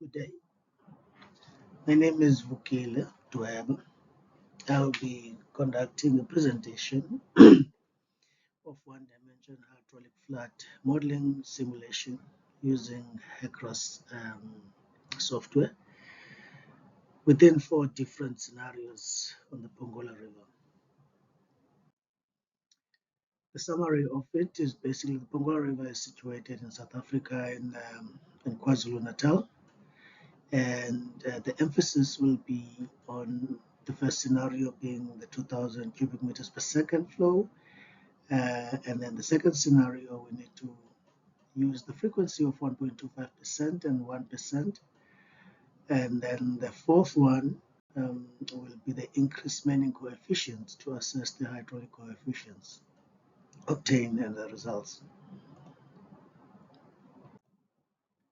Good day. My name is Vukile Dweb. I'll be conducting a presentation of one-dimension hydraulic flat modeling simulation using HECROS software within 4 different scenarios on the Pongola River. The summary of it is basically the Pongola River is situated in South Africa in KwaZulu-Natal, and the emphasis will be on the first scenario being the 2,000 cubic meters per second flow, and then the second scenario we need to use the frequency of 1.25% and 1%, and then the fourth one will be the increasing coefficient to assess the hydraulic coefficients obtained and the results.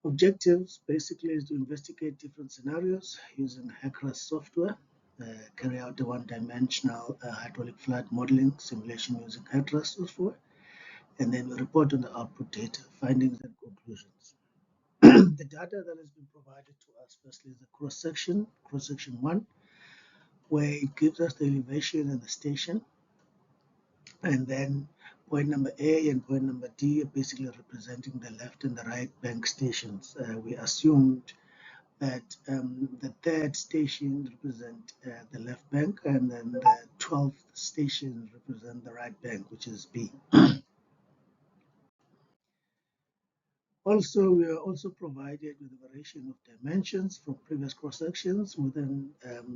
Objectives basically is to investigate different scenarios using HECROS software, carry out the one-dimensional hydraulic flat modeling simulation using HECROS software, and then we report on the output data, findings and conclusions. The data that has been provided to us firstly is the cross-section 1, where it gives us the elevation and the station, and then point number A and point number D are basically representing the left and the right bank stations. We assumed that the third station represent the left bank, and then the 12th station represent the right bank, which is B. Also, we are also provided with a variation of dimensions from previous cross-sections within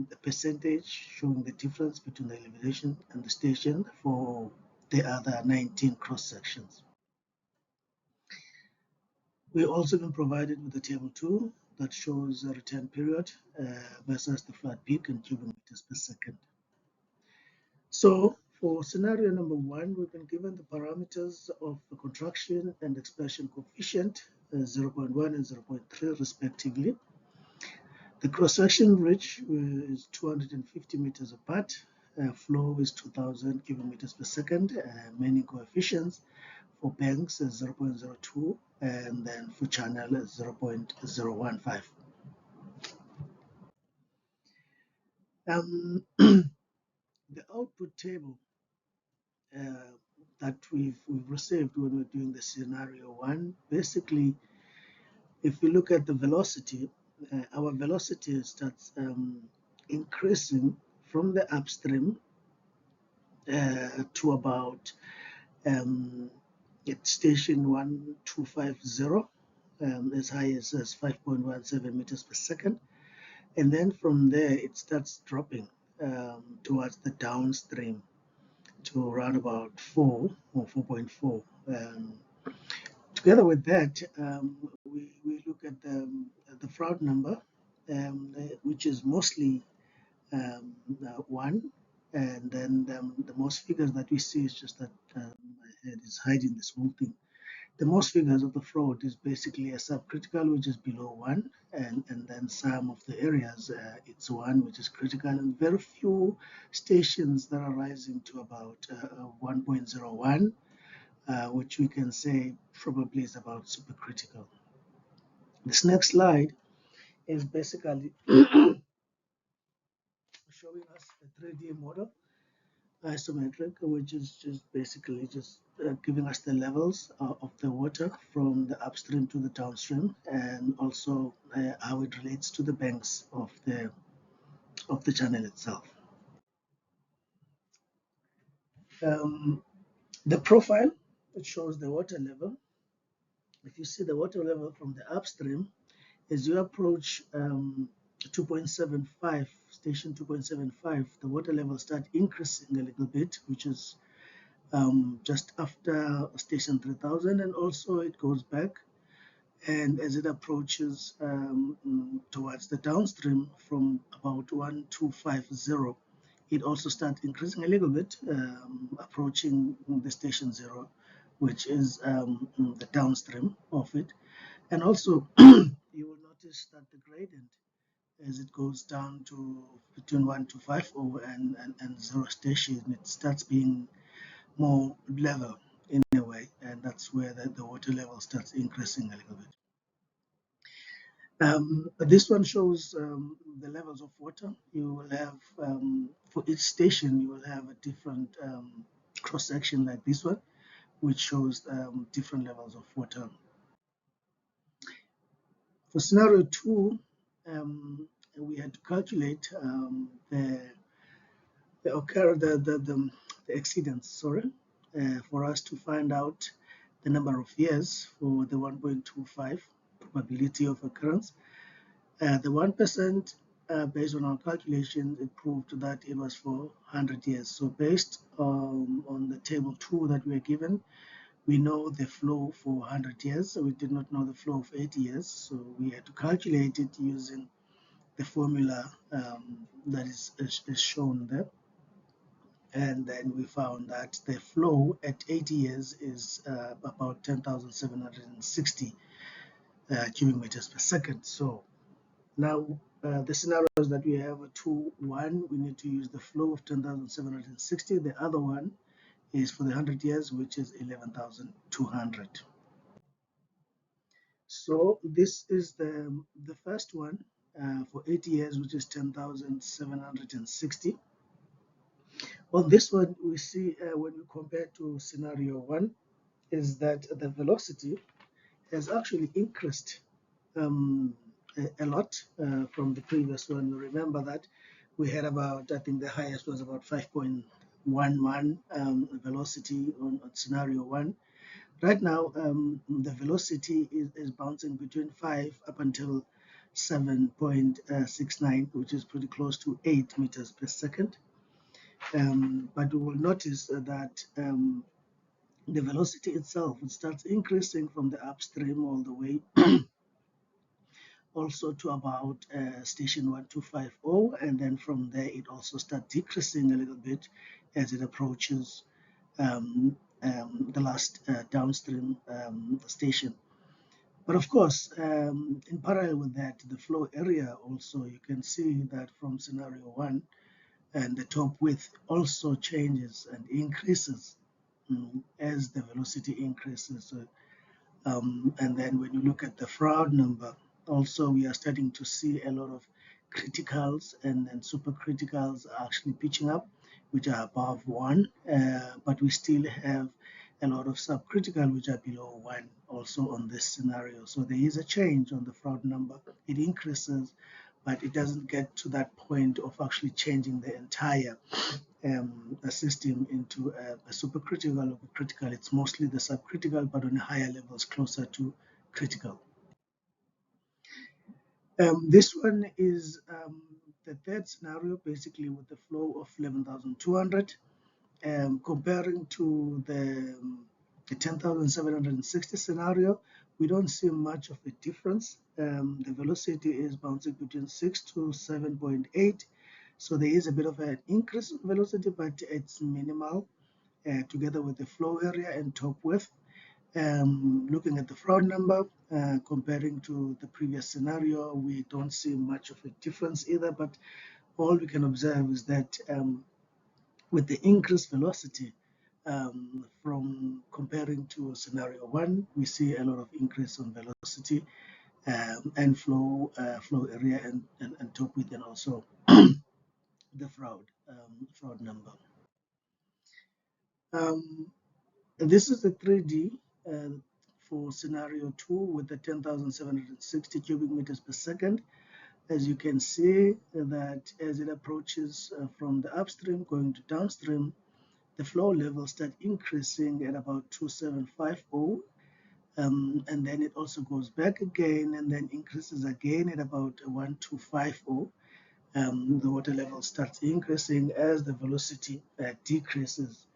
the percentage showing the difference between the elevation and the station for the other 19 cross-sections. We've also been provided with a table 2 that shows a return period versus the flat peak in cubic meters per second. So for scenario number 1, we've been given the parameters of the contraction and expansion coefficient, 0.1 and 0.3 respectively. The cross-section ridge is 250 meters apart. Flow is 2,000 cubic meters per second. Many coefficients for banks is 0.02, and then for channel is 0.015. The output table that we've received when we're doing the scenario 1, basically, if we look at the velocity, our velocity starts increasing from the upstream to about at station 1250, as high as 5.17 meters per second, and then from there it starts dropping towards the downstream to around about 4 or 4.4. Together with that, we look at the fraud number, which is mostly 1, and then the most figures that we see is just that my head is hiding this whole thing. The most figures of the fraud is basically a subcritical, which is below 1, and then some of the areas it's 1, which is critical, and very few stations that are rising to about 1.01, which we can say probably is about supercritical. This next slide is basically showing us a 3D model, isometric, which is just basically just giving us the levels of the water from the upstream to the downstream, and also how it relates to the banks of the channel itself. The profile, it shows the water level. If you see the water level from the upstream, as you approach 2.75, station 2.75, the water level starts increasing a little bit, which is just after station 3000, and also it goes back, and as it approaches towards the downstream from about 1250, it also starts increasing a little bit, approaching the station 0, which is the downstream of it. And also you will notice that the gradient, as it goes down to between 1250 and 0 station, it starts being more level in a way, and that's where the water level starts increasing a little bit. This one shows the levels of water. You will have, for each station, you will have a different cross section like this one, which shows different levels of water. For scenario two, we had to calculate the exceedance, sorry, for us to find out the number of years for the 1.25 probability of occurrence. The 1%, based on our calculations, it proved that it was for 100 years. So based on the table 2 that we were given, we know the flow for 100 years. So we did not know the flow of 80 years. So we had to calculate it using the formula that is shown there. And then we found that the flow at 80 years is about 10,760 cubic meters per second. So now the scenarios that we have are 2, 1, we need to use the flow of 10,760. The other one is for the 100 years, which is 11,200. So this is the first one for 80 years, which is 10,760. On this one, we see when we compare to scenario 1, is that the velocity has actually increased a lot from the previous one. Remember that we had about, I think the highest was about 5.11 velocity on scenario 1. Right now, the velocity is bouncing between 5 up until 7.69, which is pretty close to 8 meters per second. But we will notice that the velocity itself, it starts increasing from the upstream all the way also to about station 1250, and then from there it also starts decreasing a little bit as it approaches the last downstream station. But of course, in parallel with that, the flow area also, you can see that from scenario 1, and the top width also changes and increases as the velocity increases. So and then when you look at the Froude number, also we are starting to see a lot of criticals and supercriticals are actually pitching up, which are above 1, but we still have a lot of subcritical which are below 1 also on this scenario. So there is a change on the Froude number. It increases, but it doesn't get to that point of actually changing the entire a system into a supercritical or critical. It's mostly the subcritical, but on higher levels closer to critical. This one is the third scenario, basically with the flow of 11,200, comparing to the 10,760 scenario. We don't see much of a difference. The velocity is bouncing between 6 to 7.8. So there is a bit of an increase in velocity, but it's minimal together with the flow area and top width. Looking at the Froude number, comparing to the previous scenario, we don't see much of a difference either, but all we can observe is that with the increased velocity from comparing to scenario 1, we see a lot of increase on velocity and flow area and top width, and also the Froude number. This is the 3D for scenario 2 with the 10,760 cubic meters per second. As you can see that as it approaches from the upstream going to downstream, the flow levels start increasing at about 2750, and then it also goes back again and then increases again at about 1250. The water level starts increasing as the velocity decreases.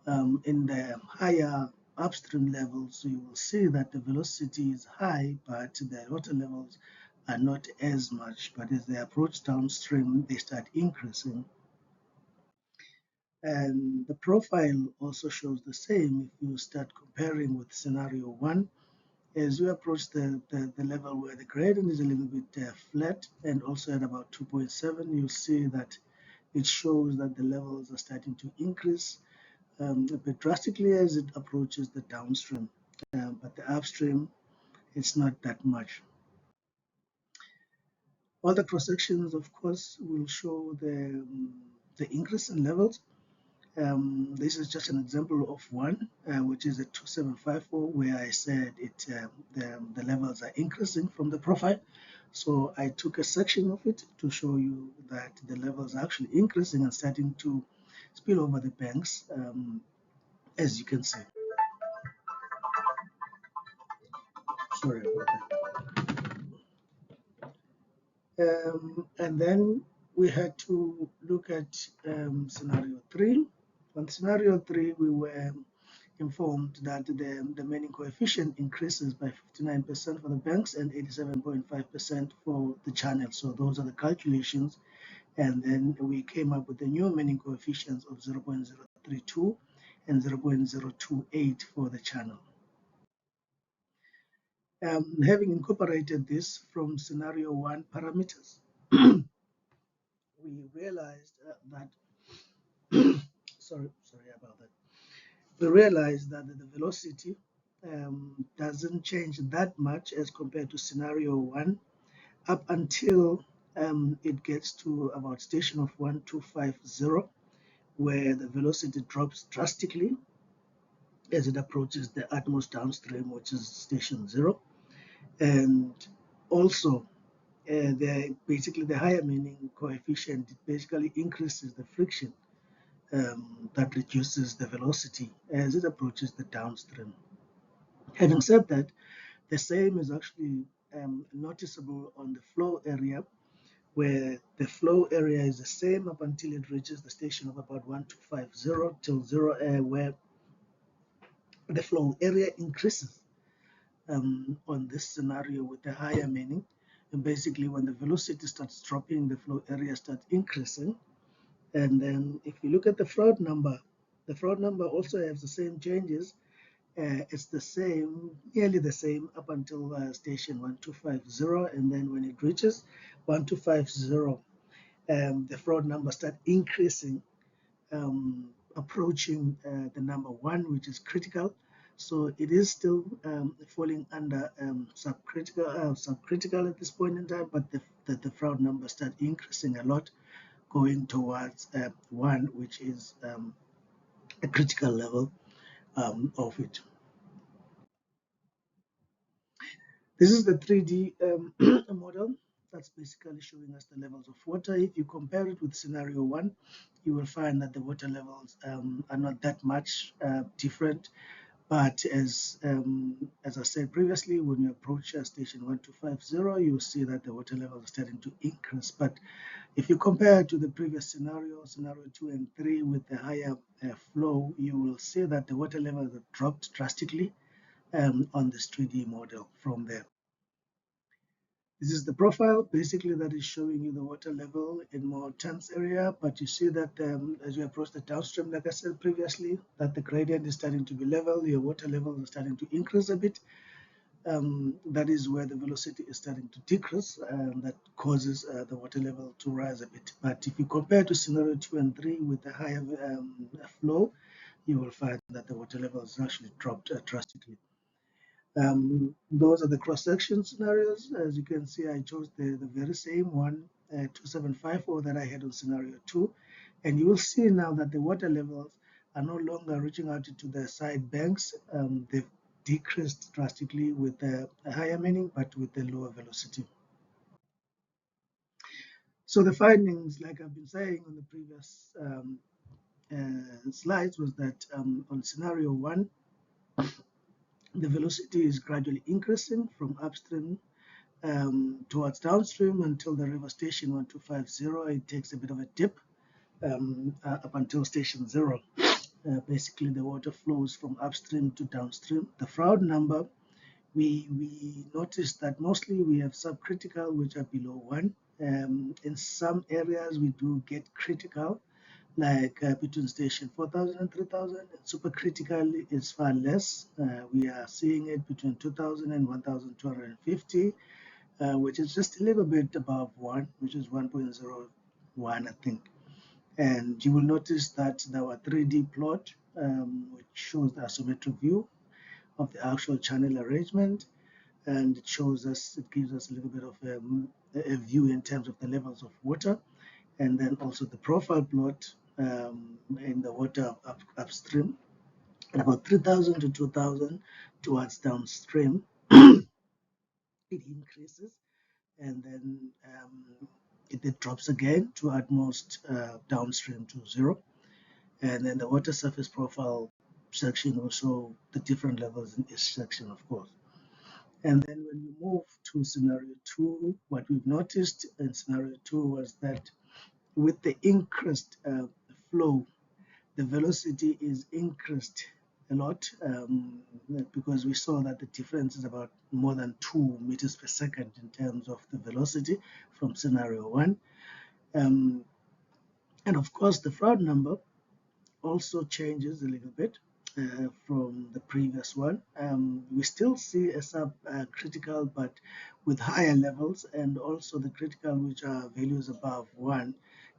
In the higher upstream levels, so you will see that the velocity is high, but the water levels are not as much. But as they approach downstream, they start increasing. And the profile also shows the same if you start comparing with scenario 1. As you approach the level where the gradient is a little bit flat and also at about 2.7, you'll see that it shows that the levels are starting to increase a bit drastically as it approaches the downstream, but the upstream, it's not that much. All the cross sections, of course, will show the increase in levels. This is just an example of one, which is a 2754, where I said the levels are increasing from the profile. So I took a section of it to show you that the levels are actually increasing and starting to spill over the banks, as you can see. Sorry about that. And then we had to look at scenario 3. On scenario 3, we were informed that the meaning coefficient increases by 59% for the banks and 87.5% for the channel. So those are the calculations. And then we came up with the new meaning coefficients of 0.032 and 0.028 for the channel. Having incorporated this from scenario 1 parameters, we realized that sorry about that. We realized that the velocity doesn't change that much as compared to scenario 1 up until it gets to about station of 1250, where the velocity drops drastically as it approaches the utmost downstream, which is station 0. And also, basically the higher meaning coefficient basically increases the friction that reduces the velocity as it approaches the downstream. Having said that, the same is actually noticeable on the flow area, where the flow area is the same up until it reaches the station of about 1250 till 0, where the flow area increases on this scenario with the higher meaning. And basically, when the velocity starts dropping, the flow area starts increasing. And then if you look at the Froude number also has the same changes. It's the same, nearly the same up until station 1250, and then when it reaches 1250, the Froude number start increasing, approaching the number 1, which is critical. So it is still falling under subcritical at this point in time, but the Froude number start increasing a lot, going towards 1, which is a critical level of it. This is the 3D model that's basically showing us the levels of water. If you compare it with scenario 1, you will find that the water levels are not that much different. But as I said previously, when you approach station 1250, you see that the water levels are starting to increase. But if you compare to the previous scenario 2 and 3 with the higher flow, you will see that the water levels have dropped drastically on this 3D model from there. This is the profile basically that is showing you the water level in more dense area, but you see that as you approach the downstream, like I said previously, that the gradient is starting to be level, your water level is starting to increase a bit. That is where the velocity is starting to decrease, and that causes the water level to rise a bit. But if you compare to scenario 2 and 3 with the higher flow, you will find that the water level has actually dropped drastically. Those are the cross-section scenarios. As you can see, I chose the very same one, 2754 that I had on scenario 2. And you will see now that the water levels are no longer reaching out into the side banks. They've decreased drastically with a higher meaning, but with a lower velocity. So the findings, like I've been saying on the previous slides, was that on scenario 1, the velocity is gradually increasing from upstream towards downstream until the river station 1250. It takes a bit of a dip up until station 0. Basically, the water flows from upstream to downstream. The Froude number, we noticed that mostly we have subcritical, which are below 1. In some areas, we do get critical, like between station 4000 and 3000. Supercritical is far less. We are seeing it between 2000 and 1250. Which is just a little bit above 1, which is 1.01, I think. And you will notice that our 3D plot, which shows the isometric view of the actual channel arrangement, and it gives us a little bit of a view in terms of the levels of water, and then also the profile plot in the water upstream, and about 3,000 to 2,000 towards downstream, it increases, and then it drops again to at most downstream to 0. And then the water surface profile section will show the different levels in each section, of course. And then when we move to scenario 2, what we've noticed in scenario 2 was that with the increased flow, the velocity is increased a lot, because we saw that the difference is about more than 2 meters per second in terms of the velocity from scenario 1. And of course, the Froude number also changes a little bit from the previous one. We still see a subcritical, but with higher levels, and also the critical, which are values above 1,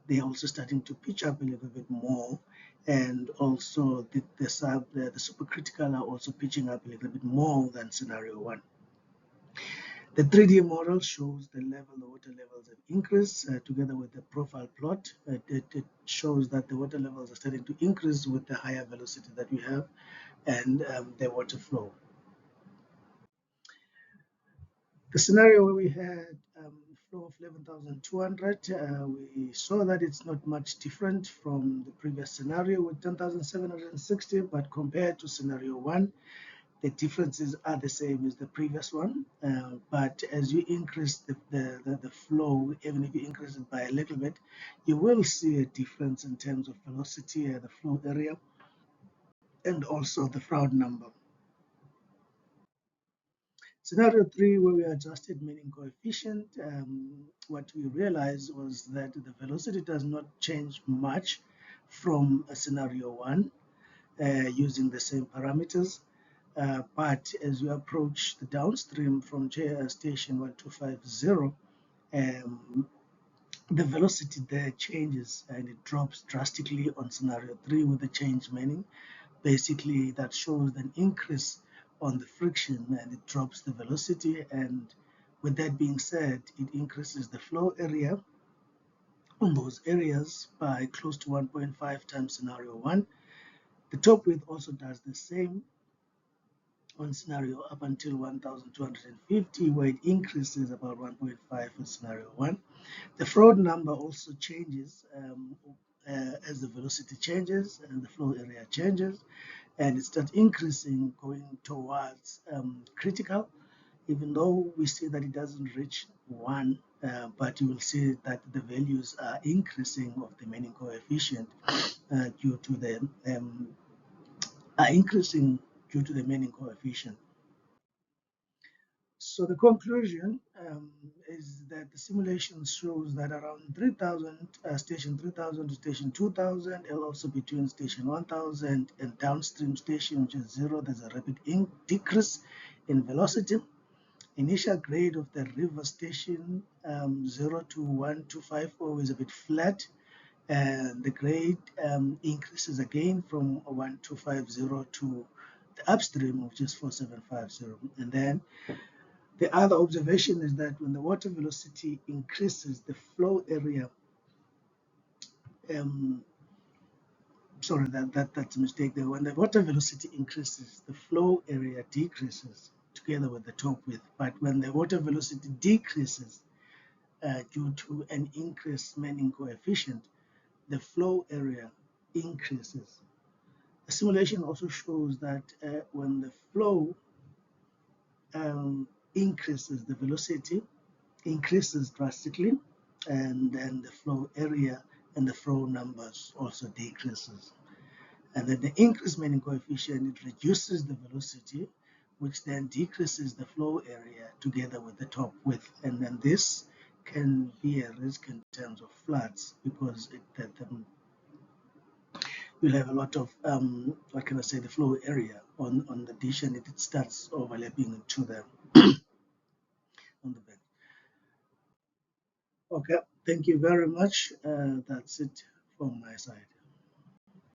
they're also starting to pitch up a little bit more. And also the supercritical are also pitching up a little bit more than scenario 1. The 3D model shows the water levels have increased together with the profile plot. It shows that the water levels are starting to increase with the higher velocity that we have, and the water flow. The scenario where we had flow of 11,200, we saw that it's not much different from the previous scenario with 10,760, but compared to scenario 1, the differences are the same as the previous one, but as you increase the flow, even if you increase it by a little bit, you will see a difference in terms of velocity, the flow area, and also the Froude number. Scenario 3, where we adjusted meaning coefficient, what we realized was that the velocity does not change much from a scenario 1 using the same parameters. But as you approach the downstream from station 1250, the velocity there changes and it drops drastically on scenario 3 with the change meaning. Basically, that shows an increase on the friction and it drops the velocity. And with that being said, it increases the flow area on those areas by close to 1.5 times scenario 1. The top width also does the same on scenario up until 1,250, where it increases about 1.5 in scenario 1. The Froude number also changes as the velocity changes and the flow area changes, and it starts increasing going towards critical, even though we see that it doesn't reach 1, but you will see that the values are increasing of the meaning coefficient due to the meaning coefficient. So the conclusion is that the simulation shows that around 3,000, station 3,000 to station 2,000, and also between station 1,000 and downstream station, which is 0, there's a rapid decrease in velocity. Initial grade of the river station 0 to 1250 is a bit flat, and the grade increases again from 1250 to the upstream, which is 4750. And then the other observation is that when the water velocity increases, the flow area, that's a mistake there. When the water velocity increases, the flow area decreases together with the top width. But when the water velocity decreases due to an increased meaning coefficient, the flow area increases. The simulation also shows that when the flow increases, the velocity increases drastically, and then the flow area and the flow numbers also decreases. And then the increased meaning coefficient, it reduces the velocity, which then decreases the flow area together with the top width. And then this can be a risk in terms of floods, because you'll have a lot of, the flow area on the dish, and it starts overlapping into the on the bed. Okay, thank you very much. That's it from my side.